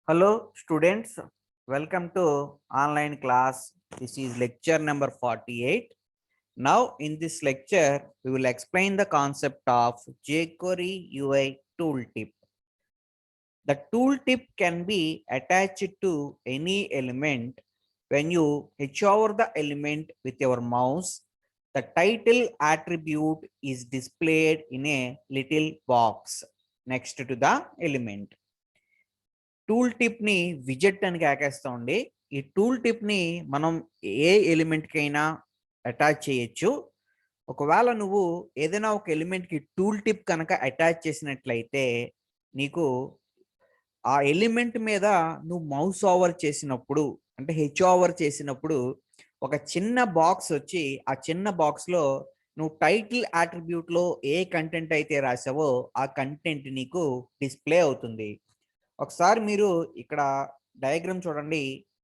Hello students, welcome to online class. This is lecture number 48. Now in this lecture, we will explain the concept of jQuery UI tooltip. The tooltip can be attached to any element. When you hover over the element with your mouse, the title attribute is displayed in a little box next to the element. Tool tip ని విజెట్ అని కాకేస్తామండి. ఈ tool tip ని మనం ఏ element కైనా attach చేయొచ్చు. ఒకవేళ నువ్వు ఏదైనా ఒక ఎలిమెంట్ కి టూల్ టిప్ కనుక అటాచ్ చేసినట్లయితే నీకు ఆ ఎలిమెంట్ మీద నువ్వు మౌస్ ఓవర్ చేసినప్పుడు అంటే హెచ్ ఓవర్ చేసినప్పుడు ఒక చిన్న బాక్స్ వచ్చి ఆ చిన్న బాక్స్ లో నువ్వు టైటిల్ అట్రిబ్యూట్ లో ఏ కంటెంట్ అయితే రాసావో ఆ కంటెంట్ నీకు డిస్ప్లే అవుతుంది. ఒకసారి మీరు ఇక్కడ డయాగ్రామ్ చూడండి.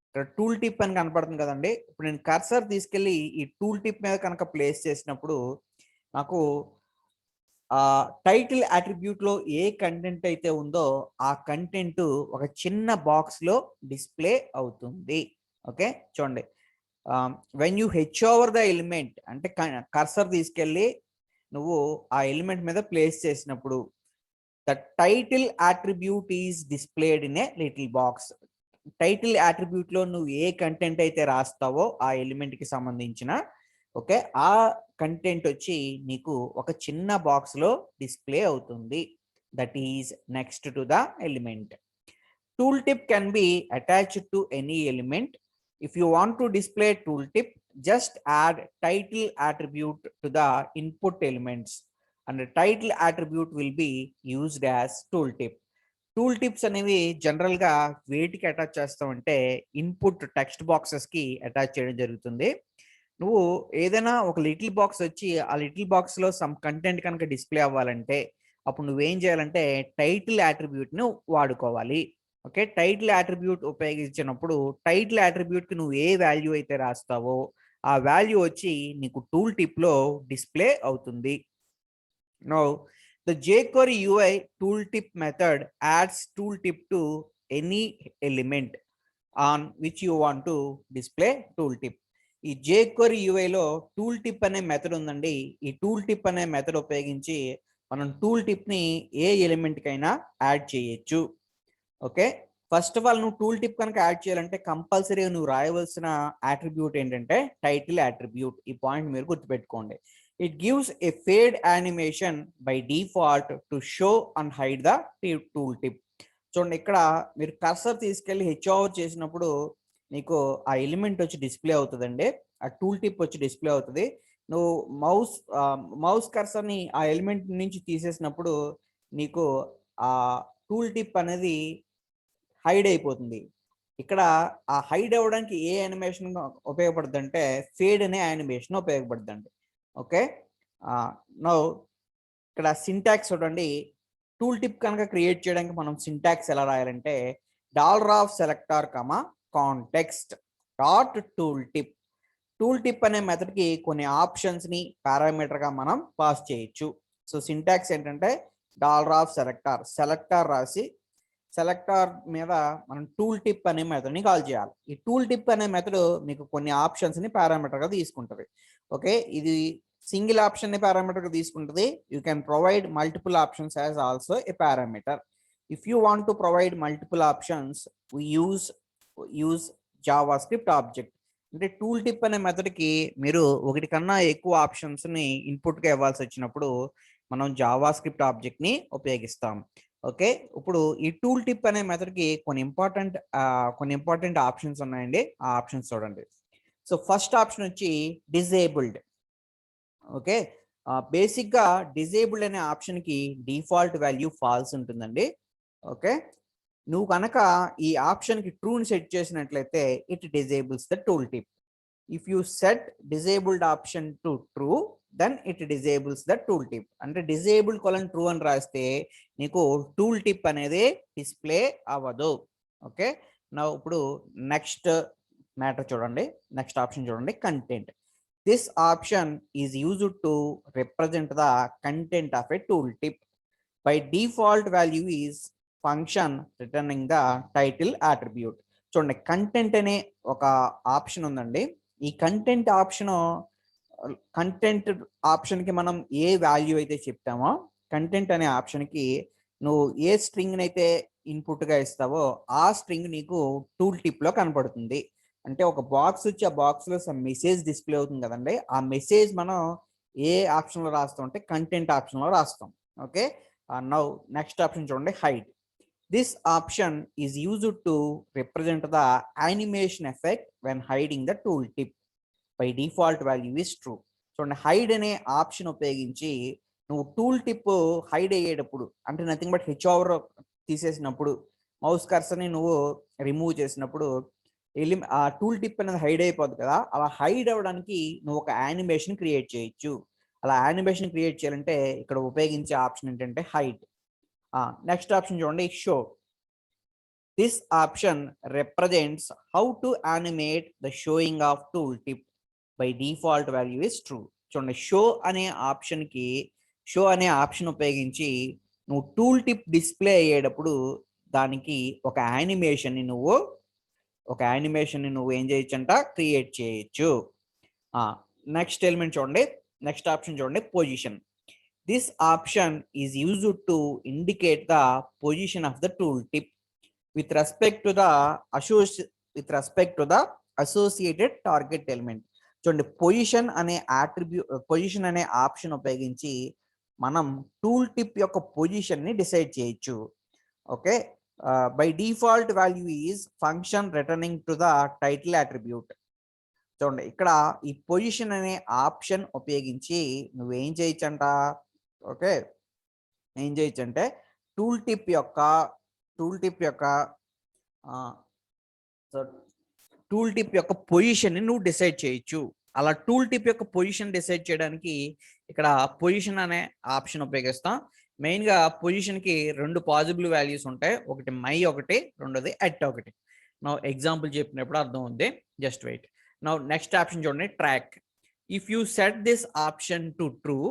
ఇక్కడ టూల్ టిప్ అని కనపడుతుంది కదండి. ఇప్పుడు నేను కర్సర్ తీసుకెళ్ళి ఈ టూల్ టిప్ మీద కనుక ప్లేస్ చేసినప్పుడు నాకు ఆ టైటిల్ అట్రిబ్యూట్ లో ఏ కంటెంట్ అయితే ఉందో ఆ కంటెంట్ ఒక చిన్న బాక్స్ లో డిస్ప్లే అవుతుంది. ఓకే చూడండి, when you H over the element అంటే కర్సర్ తీసుకెళ్ళి నువ్వు ఆ ఎలిమెంట్ మీద ప్లేస్ చేసినప్పుడు the title attribute is displayed in a little box. Title attribute లో నువ్వు ఏ కంటెంట్ అయితే రాస్తావో ఆ ఎలిమెంట్ కి సంబంధించిన ఓకే ఆ కంటెంట్ వచ్చి నీకు ఒక చిన్న బాక్స్ లో డిస్ప్లే అవుతుంది. That is next to the element. Tool tip can be attached to any element. If you want to display tool tip, just add title attribute to the input elements and title attribute will be used as tooltip. Tool tips అనేవి general గా వేటికి attach చేస్తామంటే input text boxes కి attach చేయడం జరుగుతుంది. నువ్వు ఏదైనా ఒక లిటిల్ బాక్స్ వచ్చి ఆ లిటిల్ బాక్స్ లో సమ్ కంటెంట్ కనుక డిస్ప్లే అవ్వాలంటే అప్పుడు నువ్వేం చేయాలంటే టైటిల్ అట్రిబ్యూట్ ను వాడుకోవాలి. ఓకే, టైటిల్ అట్రిబ్యూట్ ఉపయోగించినప్పుడు టైటిల్ అట్రిబ్యూట్ కి నువ్వు ఏ వాల్యూ అయితే రాస్తావో ఆ వాల్యూ వచ్చి నీకు టూల్ టిప్ లో డిస్ప్లే అవుతుంది. Now, the jQuery UI tooltip method adds tooltip to any element on which you want to display tooltip. ఈ jQuery UI లో టూల్ టిప్ అనే మెథడ్ ఉందండి. ఈ టూల్ టిప్ అనే మెథడ్ ఉపయోగించి మనం టూల్ టిప్ ని ఏ ఎలిమెంట్ కైనా యాడ్ చేయొచ్చు. ఓకే, ఫస్ట్ ఆఫ్ ఆల్ నువ్వు టూల్ టిప్ కనుక యాడ్ చేయాలంటే కంపల్సరీగా నువ్వు రాయవలసిన అట్రిబ్యూట్ ఏంటంటే టైటిల్ అట్రిబ్యూట్. ఈ పాయింట్ మీరు గుర్తుపెట్టుకోండి. It gives a fade animation by default to show and hide the tooltip. చూడండి, ఇక్కడ మీరు కర్సర్ తీసుకెళ్ళి హెచ్ ఓవర్ చేసినప్పుడు నీకు ఆ ఎలిమెంట్ వచ్చి డిస్ప్లే అవుతుందండి. ఆ టూల్ టిప్ వచ్చి డిస్ప్లే అవుతుంది. నువ్వు మౌస్ కర్సర్ని ఆ ఎలిమెంట్ నుంచి తీసేసినప్పుడు నీకు ఆ టూల్ టిప్ అనేది హైడ్ అయిపోతుంది. ఇక్కడ ఆ హైడ్ అవ్వడానికి ఏ యానిమేషన్ ఉపయోగపడుతుంది అంటే ఫేడ్ అనే యానిమేషన్ ఉపయోగపడుతుంది. ఓకే, నౌ ఇక్కడ సింటాక్స్ చూడండి. టూల్ టిప్ కనుక క్రియేట్ చేయడానికి మనం సింటాక్స్ ఎలా రాయాలంటే $selector context dot tool tip. Tool tip అనే మెథడ్ కి కొన్ని ఆప్షన్స్ ని పారామీటర్ గా మనం పాస్ చేయొచ్చు. సో సింటాక్స్ ఏంటంటే సెలెక్టర్ రాసి సెలెక్టర్ మీద మనం టూల్ టిప్ అనే మెథడ్ ని కాల్ చేయాలి. ఈ టూల్ టిప్ అనే మెథడ్ మీకు కొన్ని ఆప్షన్స్ ని పారామీటర్ గా తీసుకుంటది. ఓకే, ఇది సింగిల్ ఆప్షన్ ని పారామీటర్ గా తీసుకుంటుంది. You can provide multiple options as also a parameter. If you want to provide multiple options we use JavaScript object. అంటే టూల్ టిప్ అనే మెథడ్ కి మీరు ఒకటి కన్నా ఎక్కువ ఆప్షన్స్ ని ఇన్పుట్ గా ఇవ్వాల్సి వచ్చినప్పుడు మనం జావా స్క్రిప్ట్ ఆబ్జెక్ట్ ని ఉపయోగిస్తాం. ఓకే, ఇప్పుడు ఈ టూల్ టిప్ అనే మెథడ్ కి కొన్ని ఇంపార్టెంట్ ఆప్షన్స్ ఉన్నాయండి. ఆ ఆప్షన్స్ చూడండి. సో ఫస్ట్ ఆప్షన్ వచ్చి డిజేబుల్డ్. ఓకే, బేసిక్ గా డిజేబుల్డ్ అనే ఆప్షన్ కి డిఫాల్ట్ వాల్యూ ఫాల్స్ ఉంటుందండి. ఓకే, నువ్వు కనుక ఈ ఆప్షన్ కి ట్రూని సెట్ చేసినట్లయితే it disables the tool tip. If you set disabled option to true then it disables the tool tip. అంటే డిజేబుల్డ్ కొలన్ ట్రూ అని రాస్తే నీకు టూల్ టిప్ అనేది డిస్ప్లే అవ్వదు. ఓకే, నా ఇప్పుడు నెక్స్ట్ మ్యాటర్ చూడండి. నెక్స్ట్ ఆప్షన్ చూడండి, content. This option is used to represent the content of a tool tip. By default value is function returning the title attribute. చూడండి, కంటెంట్ అనే ఒక option ఉందండి. ఈ కంటెంట్ ఆప్షన్కి మనం ఏ వాల్యూ అయితే చెప్తామో, కంటెంట్ అనే ఆప్షన్కి నువ్వు ఏ స్ట్రింగ్ అయితే ఇన్పుట్గా ఇస్తావో ఆ స్ట్రింగ్ నీకు టూల్ టిప్లో కనపడుతుంది. అంటే ఒక బాక్స్ వచ్చి ఆ బాక్స్లో మెసేజ్ డిస్ప్లే అవుతుంది కదండి. ఆ మెసేజ్ మనం ఏ ఆప్షన్లో రాస్తాం అంటే కంటెంట్ ఆప్షన్లో రాస్తాం. ఓకే, నౌ నెక్స్ట్ ఆప్షన్ చూడండి, hide. This option is used to represent the animation effect when hiding the tooltip. By default value is true. చూడండి, హైడ్ అనే ఆప్షన్ ఉపయోగించి నువ్వు టూల్ టిప్ హైడ్ అయ్యేటప్పుడు, అంటే నథింగ్ బట్ హెచ్ ఓవర్ తీసేసినప్పుడు, mouse కర్సర్ని నువ్వు రిమూవ్ చేసినప్పుడు ఆ టూల్ టిప్ అనేది హైడ్ అయిపోద్ది కదా. అలా హైడ్ అవ్వడానికి నువ్వు ఒక యానిమేషన్ క్రియేట్ చేయొచ్చు. అలా యానిమేషన్ క్రియేట్ చేయాలంటే ఇక్కడ ఉపయోగించే ఆప్షన్ ఏంటంటే హైడ్. నెక్స్ట్ ఆప్షన్ చూడండి, show. This option represents how to animate the showing of tool tip. By default value is true. చూడండి, షో అనే ఆప్షన్ ఉపయోగించి నువ్వు టూల్ టిప్ డిస్ప్లే అయ్యేటప్పుడు దానికి ఒక యానిమేషన్ని నువ్వు ఏం చేయొచ్చు అంట, క్రియేట్ చేయొచ్చు. నెక్స్ట్ ఎలిమెంట్ చూడండి, నెక్స్ట్ ఆప్షన్ చూడండి, position. This option is used to indicate the position of the tooltip with respect to the associated target element. చూడండి, పొజిషన్ అనే ఆప్షన్ ఉపయోగించి మనం టూల్ టిప్ యొక్క పొజిషన్ ని డిసైడ్ చేయొచ్చు. Okay, by default value is function returning to the title attribute. చూడండి, ఇక్కడ ఈ పొజిషన్ అనే ఆప్షన్ ఉపయోగించి నువ్వేం చేయొచ్చంట, ఓకే, ఏం చేయొచ్చు అంటే టూల్ టిప్ యొక్క పొజిషన్ని నువ్వు డిసైడ్ చేయొచ్చు. అలా టూల్ టిప్ యొక్క పొజిషన్ డిసైడ్ చేయడానికి ఇక్కడ పొజిషన్ అనే ఆప్షన్ ఉపయోగిస్తాం. మెయిన్గా పొజిషన్కి 2 పాజిబుల్ వాల్యూస్ ఉంటాయి, ఒకటి మై ఒకటి, రెండోది ఎట్ ఒకటి. నా ఎగ్జాంపుల్ చెప్పినప్పుడు అర్థం ఉంది, జస్ట్ వెయిట్. నా నెక్స్ట్ ఆప్షన్ చూడండి, track. If you set this option to true,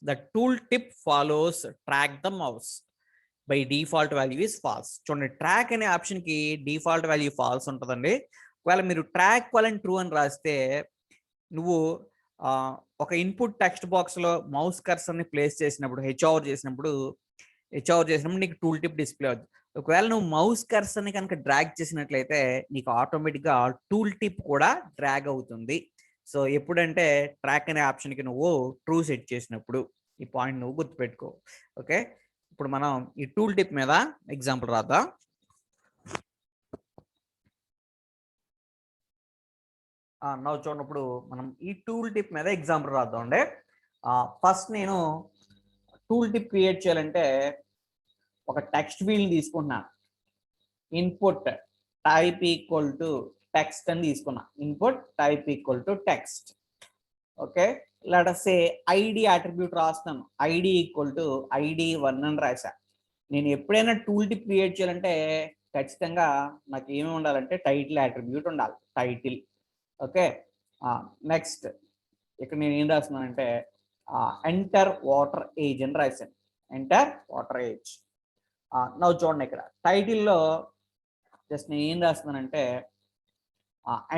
the tooltip follows track the mouse. By default value is false. చూడండి, ట్రాక్ అనే ఆప్షన్ కి డిఫాల్ట్ వాల్యూ ఫాల్స్ ఉంటుందండి. ఒకవేళ మీరు ట్రాక్ వాళ్ళని ట్రూ అని రాస్తే నువ్వు ఒక ఇన్పుట్ టెక్స్ట్ బాక్స్ లో మౌస్ కర్సర్ని ప్లేస్ చేసినప్పుడు హెచ్ ఓవర్ చేసినప్పుడు నీకు టూల్ టిప్ డిస్ప్లే అవుతుంది. ఒకవేళ నువ్వు మౌస్ కర్సర్ని కనుక డ్రాగ్ చేసినట్లయితే నీకు ఆటోమేటిక్గా టూల్ టిప్ కూడా డ్రాగ్ అవుతుంది. సో ఎప్పుడంటే ట్రాక్ అనే ఆప్షన్కి నువ్వు ట్రూ సెట్ చేసినప్పుడు. ఈ పాయింట్ నువ్వు గుర్తుపెట్టుకో. ఓకే, ఇప్పుడు మనం ఈ టూల్ టిప్ మీద ఎగ్జాంపుల్ రాద్దాం. నవ్వు చూడప్పుడు మనం ఈ టూల్ టిప్ మీద ఎగ్జాంపుల్ రాద్దాం అండి. ఫస్ట్ నేను టూల్ టిప్ క్రియేట్ చేయాలంటే ఒక టెక్స్ట్ ఫీల్డ్ తీసుకుంటున్నాను. Input type equal to text అని తీసుకున్నా. Input type equal to text. Okay, let us say ID attribute రాస్తాను. ఐడి ఈక్వల్ టు ID1 అని రాసా. నేను ఎప్పుడైనా టూల్ టిప్ క్రియేట్ చేయాలంటే ఖచ్చితంగా నాకు ఏమి ఉండాలంటే టైటిల్ అట్రిబ్యూట్ ఉండాలి, టైటిల్. ఓకే, నెక్స్ట్ ఇక్కడ నేను ఏం రాస్తున్నానంటే ఎంటర్ వాటర్ ఏజ్ అని రాశాను. Enter water age. నవ్వు చూడండి, ఇక్కడ టైటిల్లో జస్ట్ నేను ఏం రాస్తున్నానంటే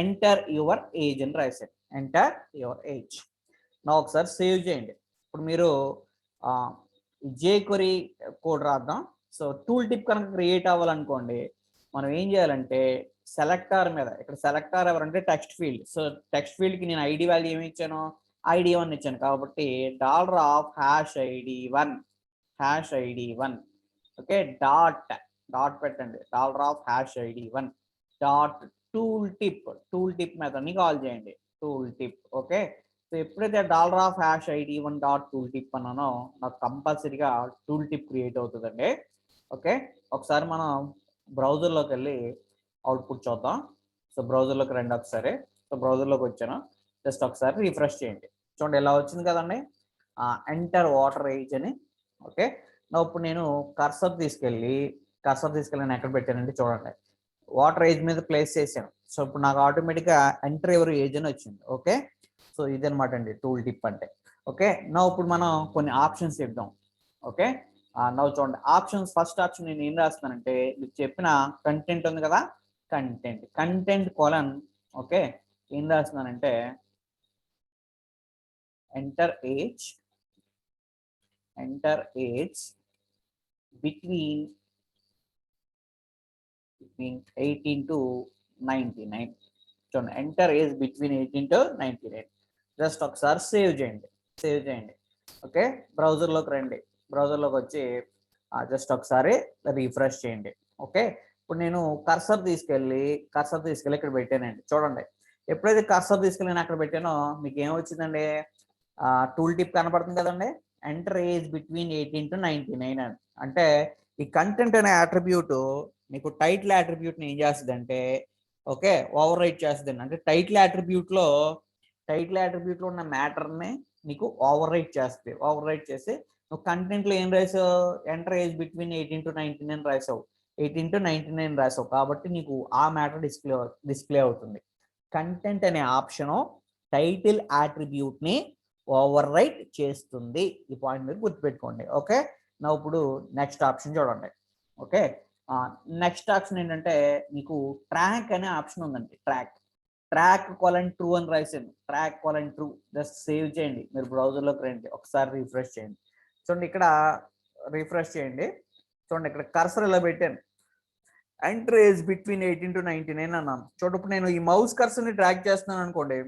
ఎంటర్ యువర్ ఏజ్ అని రాశాను. Enter your age. నా ఒకసారి సేవ్ చేయండి. ఇప్పుడు మీరు jQuery కోడ్ రాద్దాం. సో టూల్ టిప్ కనుక క్రియేట్ అవ్వాలనుకోండి, మనం ఏం చేయాలంటే సెలెక్టర్ మీద, ఇక్కడ సెలెక్టర్ ఎవరంటే టెక్స్ట్ ఫీల్డ్. సో టెక్స్ట్ ఫీల్డ్కి నేను ఐడి వాల్యూ ఏమి ఇచ్చాను, ID1 ఇచ్చాను. కాబట్టి $#ID1 ఓకే, డాట్ పెట్టండి. $#ID1 డాట్ టూల్ టిప్ మెథడ్ని కాల్ చేయండి. Tool tip. ఓకే, సో ఎప్పుడైతే $#ID1 డాట్ టూల్ టిప్ అన్నానో నాకు కంపల్సరీగా టూల్ టిప్ క్రియేట్ అవుతుందండి. ఓకే, ఒకసారి మనం బ్రౌజర్లోకి వెళ్ళి అవుట్పుట్ చూద్దాం. సో బ్రౌజర్లోకి రండి ఒకసారి. సో బ్రౌజర్లోకి వచ్చాను, జస్ట్ ఒకసారి రిఫ్రెష్ చేయండి. చూడండి ఎలా వచ్చింది కదండి, ఎంటర్ వాటర్ ఏజ్ అని. ఓకే, ఇప్పుడు నేను కర్సర్ తీసుకెళ్ళి నేను ఎక్కడ పెట్టానంటే చూడండి, వాటర్ ఏజ్ మీద ప్లేస్ చేశాను. సో ఇప్పుడు నాకు ఆటోమేటిక్గా ఎంటర్ ఎవరు ఏజ్ అని వచ్చింది. ఓకే, సో ఇదనమాట అండి టూల్ టిప్ అంటే. ఓకే, ఇప్పుడు మనం కొన్ని ఆప్షన్స్ ఇద్దాం. ఓకే, నవ్వు చూడండి ఆప్షన్స్. ఫస్ట్ ఆప్షన్ నేను ఏం రాస్తున్నానంటే మీకు చెప్పిన కంటెంట్ ఉంది కదా, కంటెంట్ కోలన్. ఓకే, ఏం రాస్తున్నానంటే ఎంటర్ ఏజ్ between 18 to 99. చూడండి enter age between 18 to 99. Just ఒకసారి సేవ్ చేయండి. ఓకే, బ్రౌజర్లోకి రండి. బ్రౌజర్లోకి వచ్చి జస్ట్ ఒకసారి రీఫ్రెష్ చేయండి. ఓకే, ఇప్పుడు నేను కర్సర్ తీసుకెళ్ళి ఇక్కడ పెట్టానండి. చూడండి, ఎప్పుడైతే కర్సర్ తీసుకెళ్ళి నేను అక్కడ పెట్టానో మీకు ఏమొచ్చిందండి, టూల్ టిప్ కనపడుతుంది కదండి, ఎంటర్ ఏజ్ బిట్వీన్ 18 to 99 అని. అంటే ఈ కంటెంట్ అనే అట్రిబ్యూట్ మీకు టైటిల్ అట్రిబ్యూట్ని ఏం చేస్తుంది అంటే ఓకే ఓవర్ రైట్ చేస్తుంది. అంటే టైటిల్ అట్రిబ్యూట్ లో ఉన్న మ్యాటర్ని నీకు ఓవర్ రైట్ చేసి నువ్వు కంటెంట్ లో ఏం రాసావు, ఎంటర్ ఏజ్ బిట్వీన్ 18 to 99 రాసావు, 18 to 99 రాసావు. కాబట్టి నీకు ఆ మ్యాటర్ డిస్ప్లే అవుతుంది. కంటెంట్ అనే ఆప్షన్ టైటిల్ అట్రిబ్యూట్ ని ఓవర్ రైట్ చేస్తుంది. ఈ పాయింట్ మీరు గుర్తుపెట్టుకోండి. ఓకే, నా ఇప్పుడు నెక్స్ట్ ఆప్షన్ చూడండి. ఓకే, నెక్స్ట్ ఆప్షన్ ఏంటంటే మీకు ట్రాక్ అనే ఆప్షన్ ఉందండి. ట్రాక్ కోలన్ ట్రూ అని రాసాను. Track colon true. Just save చేయండి. మీరు బ్రౌజర్లోకి రండి, ఒకసారి రిఫ్రెష్ చేయండి. చూడండి ఇక్కడ రిఫ్రెష్ చేయండి. చూడండి ఇక్కడ కర్సర్ ఇలా పెట్టాను, ఎంటర్ ఏజ్ బిట్వీన్ 18 to 99 అన్నాను. చూడండి ఇప్పుడు నేను ఈ మౌస్ కర్సర్ని డ్రాగ్ చేస్తున్నాను అనుకోండి,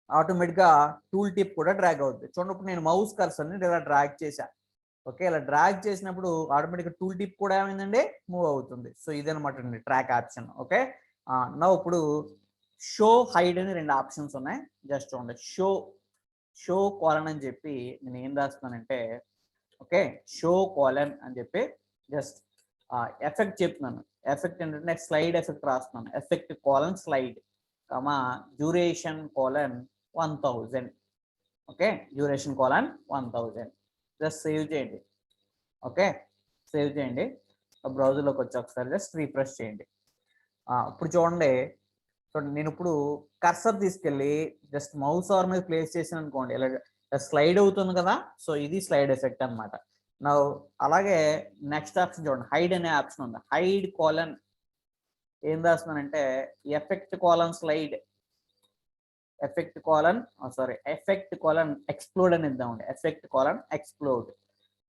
ఆటోమేటిక్గా టూల్ టిప్ కూడా డ్రాగ్ అవుతుంది. చూడండి ఇప్పుడు నేను మౌస్ కర్సర్ని ఇలా డ్రాగ్ చేశాను. ఓకే, ఇలా డ్రాగ్ చేసినప్పుడు ఆటోమేటిక్గా టూల్ టిప్ కూడా ఏమైందండి, మూవ్ అవుతుంది. సో ఇదనమాట అండి ట్రాక్ ఆప్షన్. ఓకే, నా ఇప్పుడు షో హైడ్ అని 2 ఆప్షన్స్ ఉన్నాయి. జస్ట్ చూడండి, షో కోలన్ అని చెప్పి నేను ఏం రాస్తున్నానంటే ఓకే షో కోలన్ అని చెప్పి జస్ట్ ఎఫెక్ట్ చెప్తున్నాను. ఎఫెక్ట్ ఏంటంటే స్లైడ్ ఎఫెక్ట్ రాస్తున్నాను. Effect colon slide duration colon 1000. Okay, duration colon 1000. Just save చేయండి. ఓకే, సేవ్ చేయండి. బ్రౌజర్లోకి వచ్చి ఒకసారి జస్ట్ రీఫ్రెష్ చేయండి. ఇప్పుడు చూడండి నేను ఇప్పుడు కర్సర్ తీసుకెళ్ళి జస్ట్ మౌస్ ఓవర్ మీద ప్లేస్ చేసాను అనుకోండి, ఇలా స్లైడ్ అవుతుంది కదా. సో ఇది స్లైడ్ ఎఫెక్ట్ అనమాట. నా అలాగే నెక్స్ట్ ఆప్షన్ చూడండి, హైడ్ అనే ఆప్షన్ ఉంది. హైడ్ కోలన్ ఏం రాస్తున్నానంటే effect colon slide, effect colon explode అని ఇద్దామండి. Effect colon explode.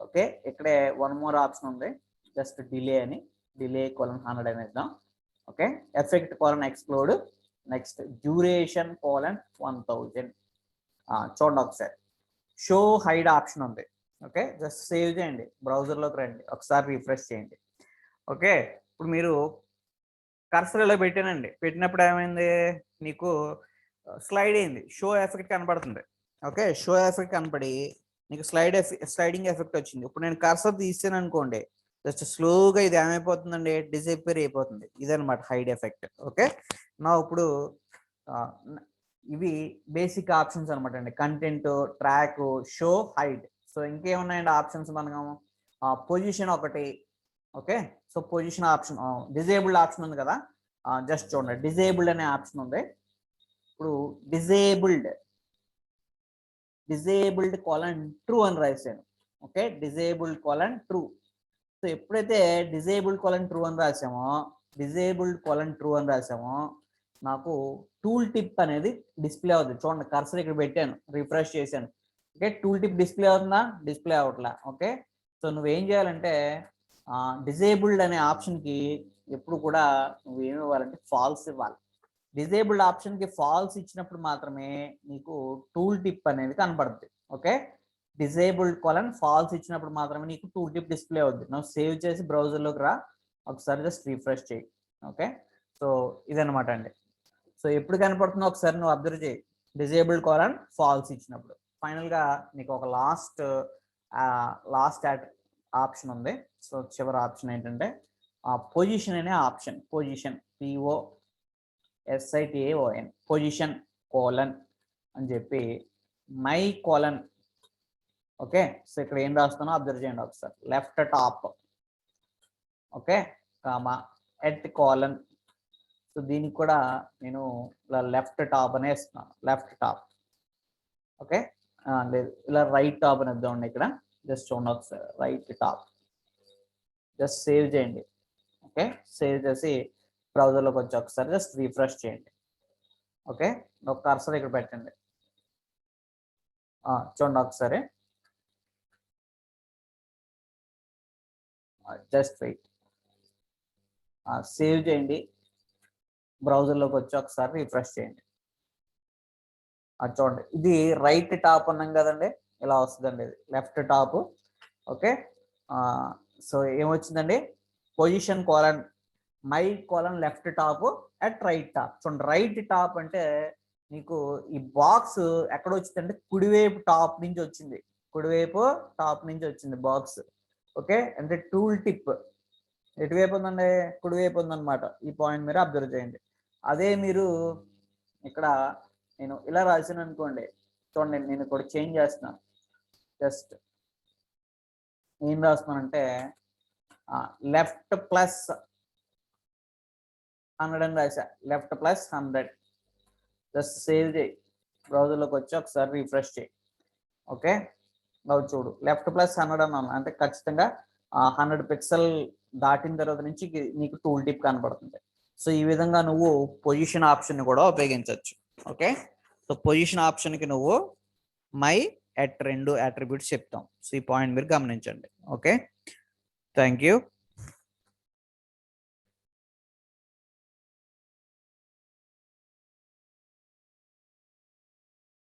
ఓకే, ఇక్కడే 1 more ఆప్షన్ ఉంది. జస్ట్ డిలే కోలన్ 100 అని ఇద్దాం. Okay, effect colon explode. Next duration colon 1000. చూడండి ఒకసారి షో హైడ్ ఆప్షన్ ఉంది. ఓకే, జస్ట్ సేవ్ చేయండి. బ్రౌజర్లోకి రండి, ఒకసారి రిఫ్రెష్ చేయండి. ఓకే, ఇప్పుడు మీరు కర్సర్ ఇలా పెట్టానండి. పెట్టినప్పుడు ఏమైంది, నీకు స్లైడ్ అయింది, షో ఎఫెక్ట్ కనపడుతుంది. ఓకే, షో ఎఫెక్ట్ కనపడి నీకు స్లైడింగ్ ఎఫెక్ట్ వచ్చింది. ఇప్పుడు నేను కర్సర్ తీసాను అనుకోండి, జస్ట్ స్లోగా ఇది ఏమైపోతుందండి, డిసపియర్ అయిపోతుంది. ఇదనమాట హైడ్ ఎఫెక్ట్. ఓకే, నా ఇప్పుడు ఇవి బేసిక్ ఆప్షన్స్ అనమాట అండి. Content, track, show, hide. So ఇంకేమున్నాయండి ఆప్షన్స్ మనకు, పొజిషన్ ఒకటి. Okay, so position option, disabled option ఉంది కదా. జస్ట్ చూడండి, డిజేబుల్డ్ అనే ఆప్షన్ ఉంది. ఇప్పుడు డిజేబుల్డ్ కోలన్ ట్రూ అని రాశాను. Okay, disabled colon true. So ఎప్పుడైతే డిజేబుల్డ్ కోలన్ ట్రూ అని రాసామో నాకు టూల్ టిప్ అనేది డిస్ప్లే అవుతుంది. చూడండి కర్సర్ ఇక్కడ పెట్టాను, రిఫ్రెష్ చేశాను. ఓకే, టూల్ టిప్ డిస్ప్లే అవుతుందా, డిస్ప్లే అవట్లా. ఓకే, సో నువ్వేం చేయాలంటే డిజేబుల్డ్ అనే ఆప్షన్కి ఎప్పుడు కూడా నువ్వు ఏమి ఇవ్వాలంటే ఫాల్స్ ఇవ్వాలి. డిజేబుల్డ్ ఆప్షన్కి ఫాల్స్ ఇచ్చినప్పుడు మాత్రమే నీకు టూల్ టిప్ అనేది కనపడుతుంది. ఓకే, డిజేబుల్డ్ కోలన్ ఫాల్స్ ఇచ్చినప్పుడు మాత్రమే నీకు టూల్ టిప్ డిస్ప్లే అవుతుంది. నువ్వు సేవ్ చేసి బ్రౌజర్లోకి రా, ఒకసారి జస్ట్ రిఫ్రెష్ చేయి. ఓకే, సో ఇదనమాట అండి. సో ఎప్పుడు కనపడుతుందో ఒకసారి నువ్వు అబ్జర్వ్ చేయి, డిజేబుల్డ్ కోలన్ ఫాల్స్ ఇచ్చినప్పుడు. ఫైనల్గా నీకు ఒక లాస్ట్ ఆప్షన్ ఉంది. సో చివరి ఆప్షన్ ఏంటంటే పొజిషన్ అనే option. Position POSITION, position colon అని చెప్పి మై కోలన్. ఓకే, సో ఇక్కడ ఏం రాస్తానో అబ్జర్వ్ చేయండి ఒకసారి. Left top. Okay, at colon. So దీనికి కూడా నేను ఇలా లెఫ్ట్ టాప్ అనే ఇస్తున్నాను. Left top. ఓకే, లేదు ఇలా రైట్ టాప్ అని ఇద్దామండి ఇక్కడ. జస్ట్ చూడండి ఒకసారి రైట్ టాప్, జస్ట్ సేవ్ చేయండి. ఓకే, సేవ్ చేసి బ్రౌజర్లోకి వచ్చి ఒకసారి జస్ట్ రీఫ్రెష్ చేయండి. ఓకే, ఒక కర్సర్ ఇక్కడ పెట్టండి. చూడండి ఒకసారి, జస్ట్ వెయిట్, సేవ్ చేయండి, బ్రౌజర్లోకి వచ్చి ఒకసారి రీఫ్రెష్ చేయండి. చూడండి, ఇది రైట్ టాప్ అన్నాం కదండి, ఇలా వస్తుందండి, ఇది లెఫ్ట్ టాప్. ఓకే, సో ఏమొచ్చిందండి, position colon my colon left top at right top. చూడండి, రైట్ టాప్ అంటే మీకు ఈ బాక్స్ ఎక్కడ వచ్చిందంటే కుడివైపు టాప్ నుంచి వచ్చింది, కుడివైపు టాప్ నుంచి వచ్చింది బాక్స్. ఓకే, అంటే టూల్ టిప్ ఎటువైపు ఉందండి, కుడివైపు ఉందన్నమాట. ఈ పాయింట్ మీరు అబ్జర్వ్ చేయండి. అదే మీరు ఇక్కడ నేను ఇలా రాసాను అనుకోండి, చూడండి నేను ఇక్కడ చేంజ్ చేస్తున్నాను. జస్ట్ ఏం రాస్తున్నానంటే లెఫ్ట్ ప్లస్ 100 అని రాసా, లెఫ్ట్ ప్లస్ 100. జస్ట్ సేవ్ చేయి, బ్రౌజర్లోకి వచ్చి ఒకసారి రీఫ్రెష్ చేయి. ఓకే, అవి చూడు, లెఫ్ట్ ప్లస్ 100 అన్నాను అంటే ఖచ్చితంగా 100 పిక్సెల్ దాటిన తర్వాత నుంచి నీకు టూల్ టిప్ కనపడుతుంది. సో ఈ విధంగా నువ్వు పొజిషన్ ఆప్షన్ కూడా ఉపయోగించవచ్చు. ఓకే, సో పొజిషన్ ఆప్షన్కి నువ్వు మై అట్ 2 అట్రిబ్యూట్స్ చెప్తాం. సో ఈ పాయింట్ మీరు గమనించండి. Okay, thank you.